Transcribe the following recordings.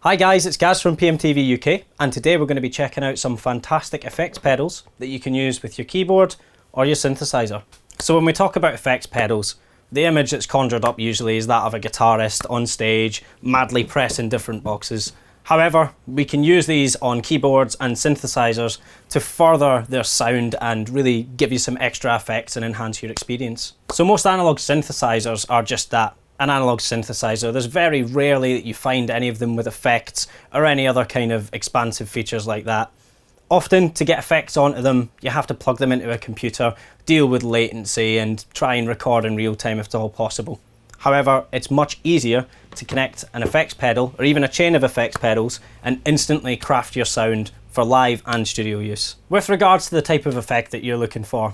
Hi guys, it's Gaz from PMT UK, and today we're going to be checking out some fantastic effects pedals that you can use with your keyboard or your synthesizer. So when we talk about effects pedals, the image that's conjured up usually is that of a guitarist on stage, madly pressing different boxes. However, we can use these on keyboards and synthesizers to further their sound and really give you some extra effects and enhance your experience. So most analog synthesizers are just that, an analog synthesizer. There's very rarely that you find any of them with effects or any other kind of expansive features like that. Often, to get effects onto them, you have to plug them into a computer, deal with latency, and try and record in real time if at all possible. However, it's much easier to connect an effects pedal or even a chain of effects pedals and instantly craft your sound for live and studio use. With regards to the type of effect that you're looking for,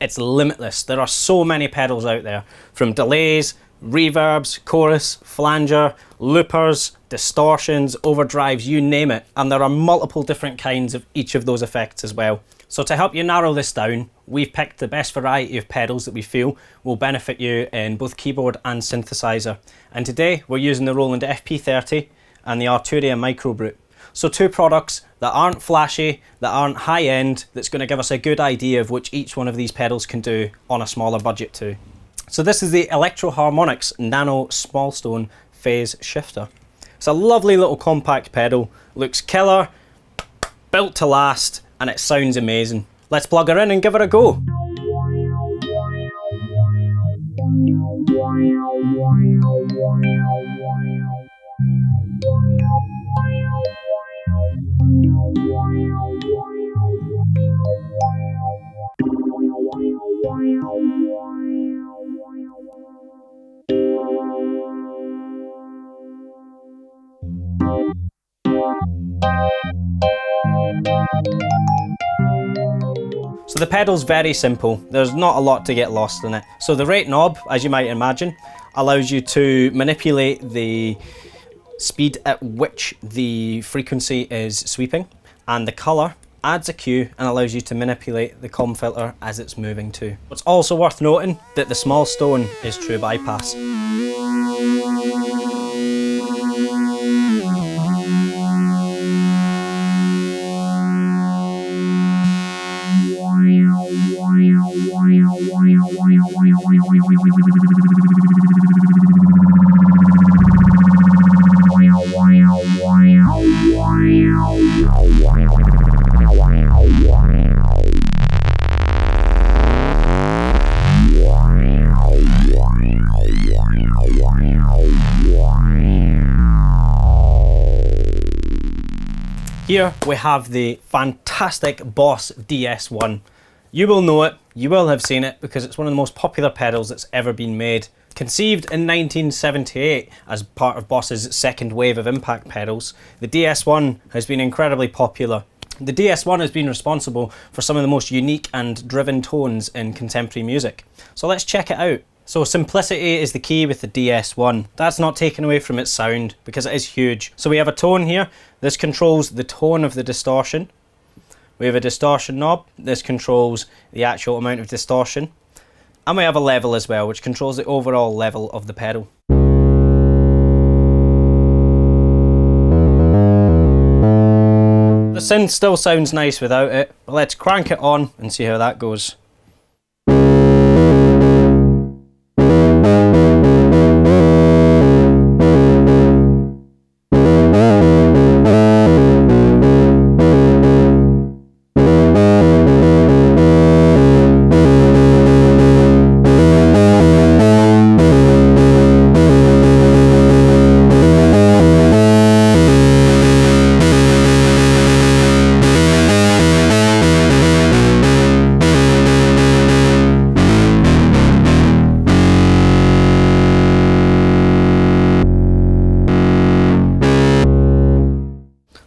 it's limitless. There are so many pedals out there, from delays, reverbs, chorus, flanger, loopers, distortions, overdrives, you name it. And there are multiple different kinds of each of those effects as well. So to help you narrow this down, we've picked the best variety of pedals that we feel will benefit you in both keyboard and synthesizer. And today we're using the Roland FP30 and the Arturia Microbrute. So two products that aren't flashy, that aren't high end, that's going to give us a good idea of which each one of these pedals can do on a smaller budget too. So this is the Electro Harmonix Nano Small Stone Phase Shifter. It's a lovely little compact pedal, looks killer, built to last, and it sounds amazing. Let's plug her in and give it a go. So the pedal's very simple, there's not a lot to get lost in it. So the rate knob, as you might imagine, allows you to manipulate the speed at which the frequency is sweeping, and the colour adds a cue and allows you to manipulate the comb filter as it's moving too. It's also worth noting that the small stone is true bypass. Here we have the fantastic Boss DS1. You will know it, you will have seen it, because it's one of the most popular pedals that's ever been made. Conceived in 1978 as part of Boss's second wave of impact pedals, the DS1 has been incredibly popular. The DS1 has been responsible for some of the most unique and driven tones in contemporary music. So let's check it out. So simplicity is the key with the DS1. That's not taken away from its sound because it is huge. So we have a tone here. This controls the tone of the distortion. We have a distortion knob. This controls the actual amount of distortion. And we have a level as well, which controls the overall level of the pedal. The synth still sounds nice without it, but let's crank it on and see how that goes.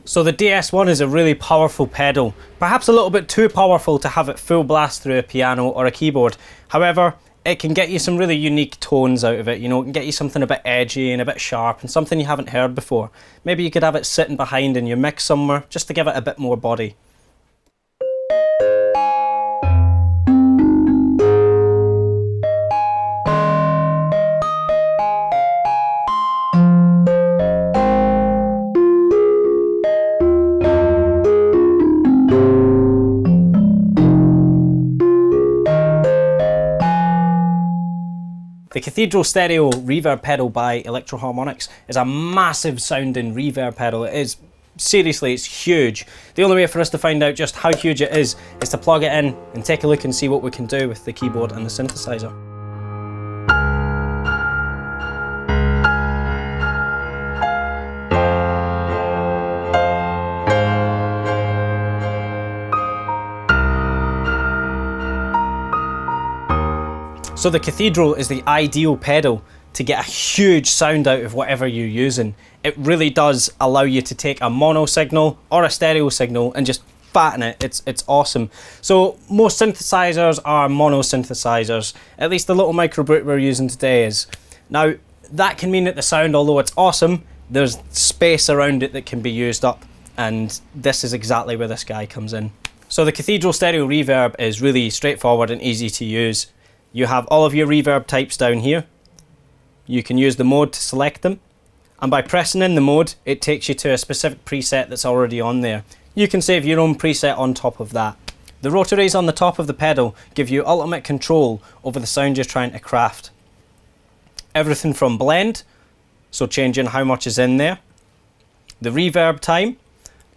So the DS1 is a really powerful pedal, perhaps a little bit too powerful to have it full blast through a piano or a keyboard. However, it can get you some really unique tones out of it. You know, it can get you something a bit edgy and a bit sharp and something you haven't heard before. Maybe you could have it sitting behind in your mix somewhere just to give it a bit more body. The Cathedral Stereo Reverb pedal by Electro Harmonix is a massive sounding reverb pedal. It is, seriously, it's huge. The only way for us to find out just how huge it is to plug it in and take a look and see what we can do with the keyboard and the synthesizer. So the Cathedral is the ideal pedal to get a huge sound out of whatever you're using. It really does allow you to take a mono signal or a stereo signal and just fatten it. It's awesome. So most synthesizers are mono synthesizers. At least the little Microbrute we're using today is. Now that can mean that the sound, although it's awesome, there's space around it that can be used up, and this is exactly where this guy comes in. So the Cathedral Stereo Reverb is really straightforward and easy to use. You have all of your reverb types down here. You can use the mode to select them, and by pressing in the mode it takes you to a specific preset that's already on there. You can save your own preset on top of that. The rotaries on the top of the pedal give you ultimate control over the sound you're trying to craft. Everything from blend, so changing how much is in there, the reverb time,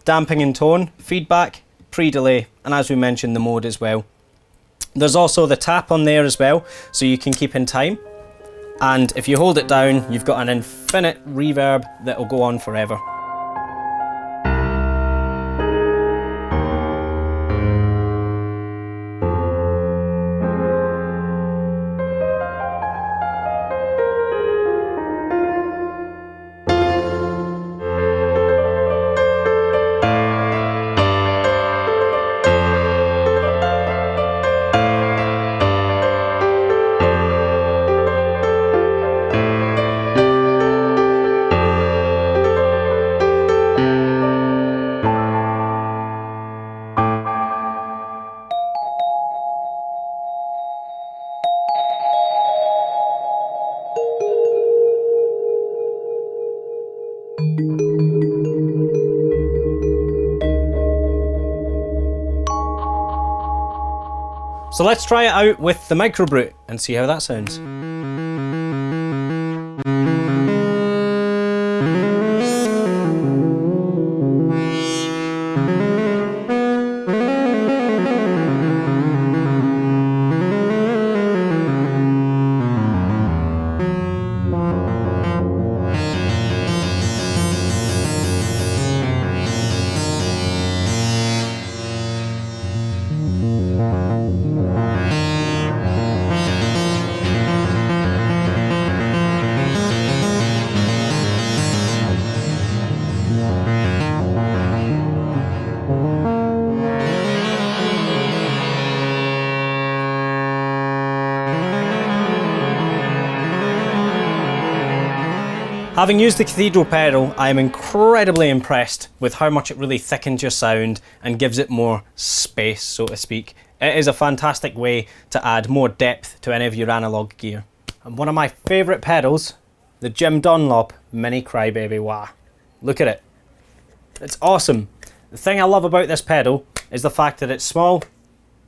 damping and tone, feedback, pre-delay, and as we mentioned, the mode as well. There's also the tap on there as well, so you can keep in time. And if you hold it down, you've got an infinite reverb that will go on forever. So let's try it out with the Microbrute and see how that sounds. Having used the Cathedral pedal, I am incredibly impressed with how much it really thickens your sound and gives it more space, so to speak. It is a fantastic way to add more depth to any of your analog gear. And one of my favourite pedals, the Jim Dunlop Mini Crybaby Wah. Look at it. It's awesome. The thing I love about this pedal is the fact that it's small.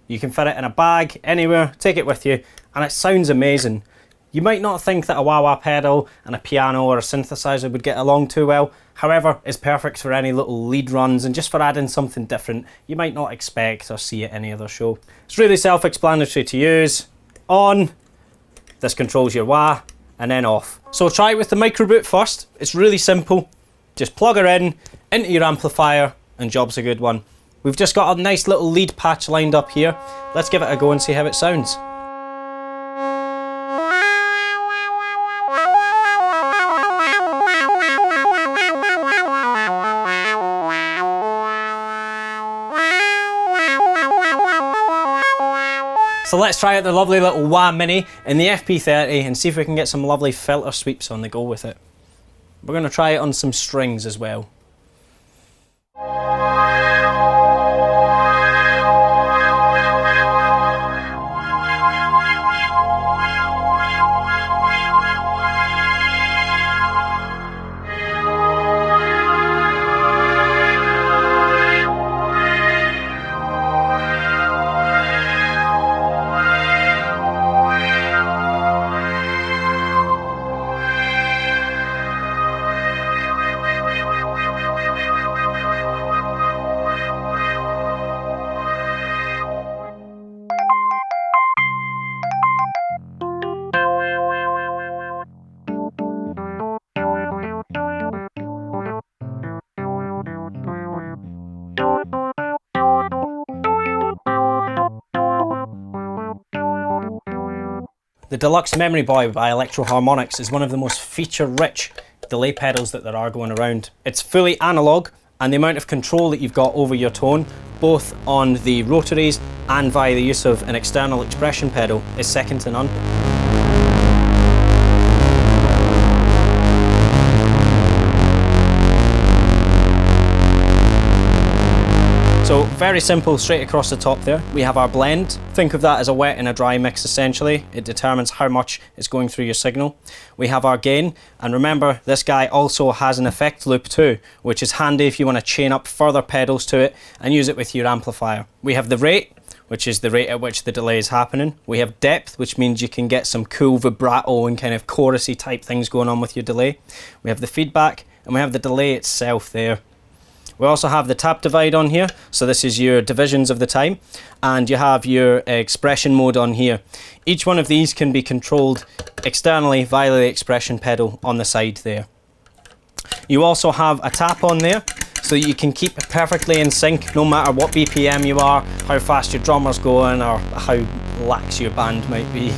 You can fit it in a bag, anywhere, take it with you, and it sounds amazing. You might not think that a wah-wah pedal and a piano or a synthesizer would get along too well. However, it's perfect for any little lead runs and just for adding something different you might not expect or see at any other show. It's really self-explanatory to use. On, this controls your wah, and then off. So try it with the Microbrute first. It's really simple. Just plug her in, into your amplifier, and job's a good one. We've just got a nice little lead patch lined up here. Let's give it a go and see how it sounds. So let's try out the lovely little Wah Mini in the FP30 and see if we can get some lovely filter sweeps on the go with it. We're going to try it on some strings as well. The Deluxe Memory Boy by Electro Harmonix is one of the most feature-rich delay pedals that there are going around. It's fully analog, and the amount of control that you've got over your tone, both on the rotaries and via the use of an external expression pedal, is second to none. So very simple, straight across the top there. We have our blend. Think of that as a wet and a dry mix essentially. It determines how much is going through your signal. We have our gain, and remember this guy also has an effect loop too, which is handy if you want to chain up further pedals to it and use it with your amplifier. We have the rate, which is the rate at which the delay is happening. We have depth, which means you can get some cool vibrato and kind of chorusy type things going on with your delay. We have the feedback, and we have the delay itself there. We also have the tap divide on here, so this is your divisions of the time, and you have your expression mode on here. Each one of these can be controlled externally via the expression pedal on the side there. You also have a tap on there, so that you can keep it perfectly in sync no matter what BPM you are, how fast your drummer's going, or how lax your band might be.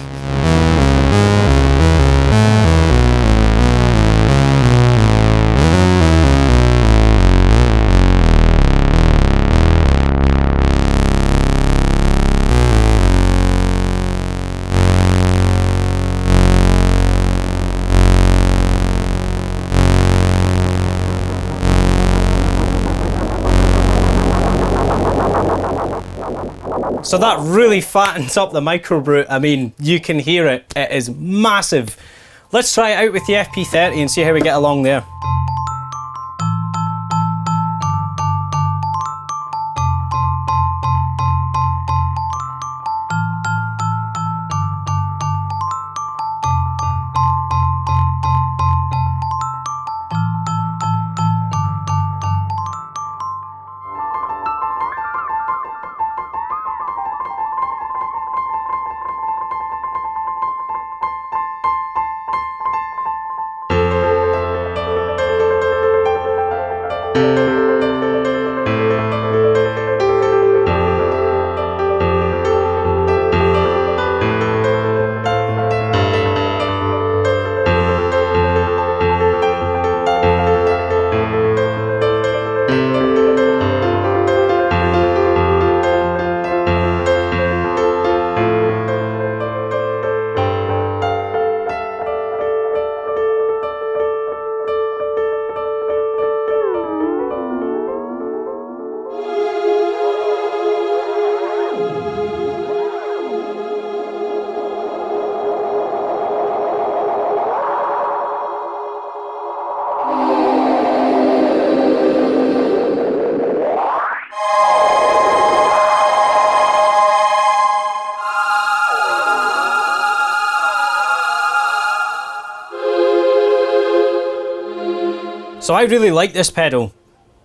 So that really fattens up the Microbrute. I mean, you can hear it. It is massive. Let's try it out with the FP30 and see how we get along there. So I really like this pedal.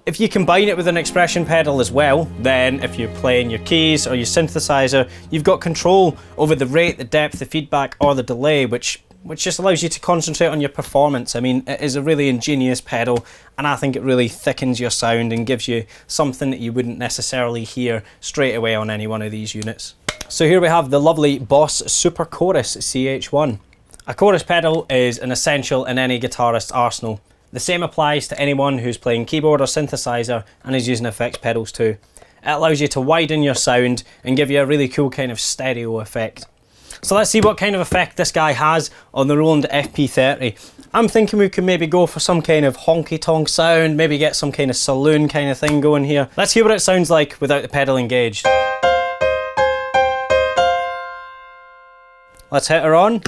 If you combine it with an expression pedal as well, then if you're playing your keys or your synthesizer, you've got control over the rate, the depth, the feedback, or the delay, which just allows you to concentrate on your performance. I mean, it is a really ingenious pedal, and I think it really thickens your sound and gives you something that you wouldn't necessarily hear straight away on any one of these units. So here we have the lovely Boss Super Chorus CH1. A chorus pedal is an essential in any guitarist's arsenal. The same applies to anyone who's playing keyboard or synthesizer and is using effects pedals too. It allows you to widen your sound and give you a really cool kind of stereo effect. So let's see what kind of effect this guy has on the Roland FP30. I'm thinking we could maybe go for some kind of honky-tonk sound, maybe get some kind of saloon kind of thing going here. Let's hear what it sounds like without the pedal engaged. Let's hit her on.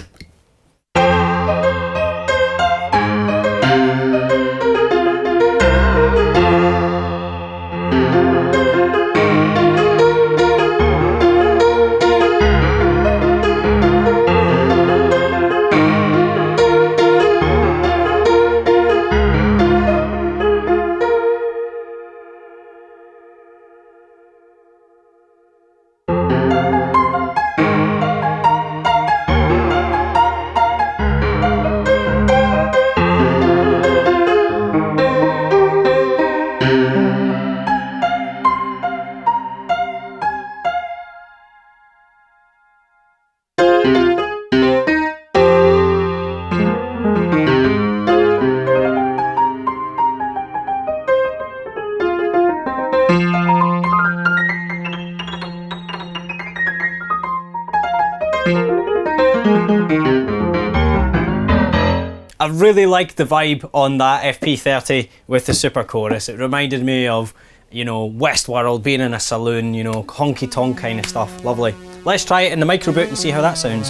really liked the vibe on that FP30 with the super chorus. It reminded me of, you know, Westworld, being in a saloon, you know, honky tonk kind of stuff. Lovely. Let's try it in the Microbrute and see how that sounds.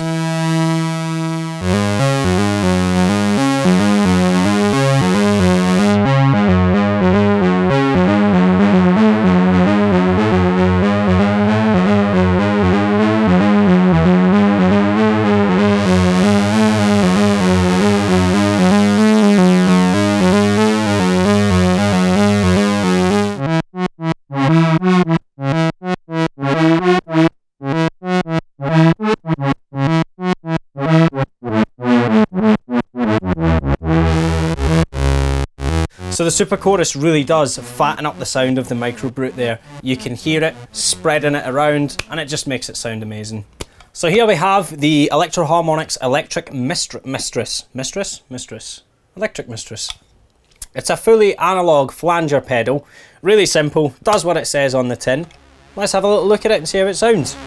So the super chorus really does fatten up the sound of the Microbrute there. You can hear it spreading it around and it just makes it sound amazing. So here we have the Electro Harmonix Electric Mistress. Electric Mistress. It's a fully analog flanger pedal. Really simple, does what it says on the tin. Let's have a little look at it and see how it sounds.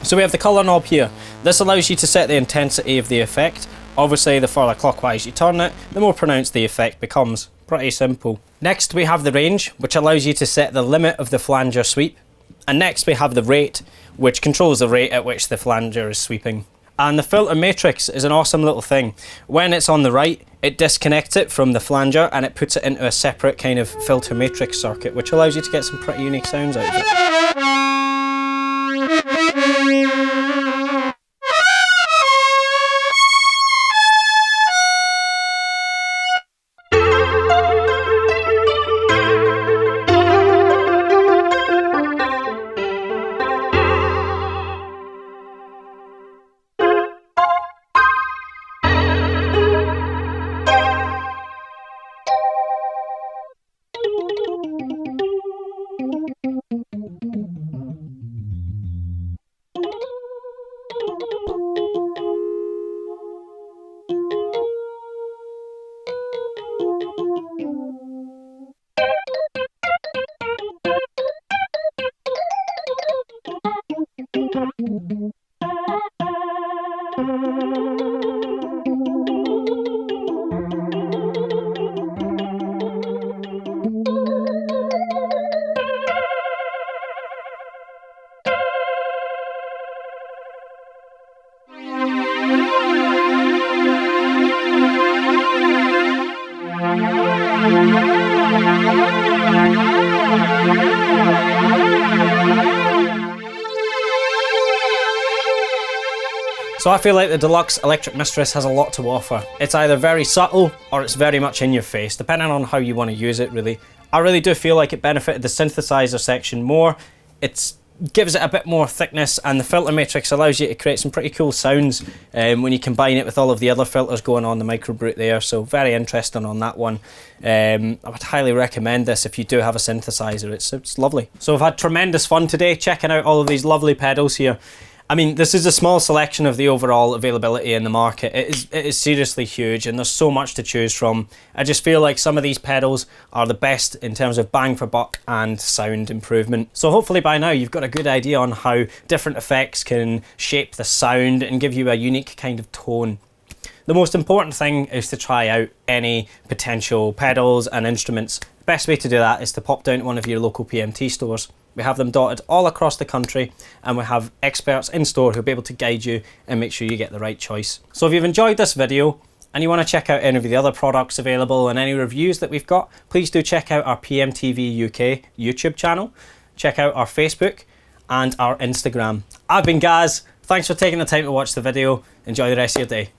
So we have the colour knob here. This allows you to set the intensity of the effect. Obviously the further clockwise you turn it, the more pronounced the effect becomes. Pretty simple. Next we have the range, which allows you to set the limit of the flanger sweep. And next we have the rate, which controls the rate at which the flanger is sweeping. And the filter matrix is an awesome little thing. When it's on the right, it disconnects it from the flanger and it puts it into a separate kind of filter matrix circuit, which allows you to get some pretty unique sounds out of it. So I feel like the Deluxe Electric Mistress has a lot to offer. It's either very subtle or it's very much in your face, depending on how you want to use it really. I really do feel like it benefited the synthesizer section more. It gives it a bit more thickness, and the filter matrix allows you to create some pretty cool sounds when you combine it with all of the other filters going on the Microbrute there, so very interesting on that one. I would highly recommend this if you do have a synthesizer. It's lovely. So I've had tremendous fun today checking out all of these lovely pedals here. I mean, this is a small selection of the overall availability in the market. It is seriously huge, and there's so much to choose from. I just feel like some of these pedals are the best in terms of bang for buck and sound improvement. So hopefully by now you've got a good idea on how different effects can shape the sound and give you a unique kind of tone. The most important thing is to try out any potential pedals and instruments. The best way to do that is to pop down to one of your local PMT stores. We have them dotted all across the country, and we have experts in store who'll be able to guide you and make sure you get the right choice. So if you've enjoyed this video and you want to check out any of the other products available and any reviews that we've got, please do check out our PMTV UK YouTube channel, check out our Facebook and our Instagram. I've been Gaz, thanks for taking the time to watch the video, enjoy the rest of your day.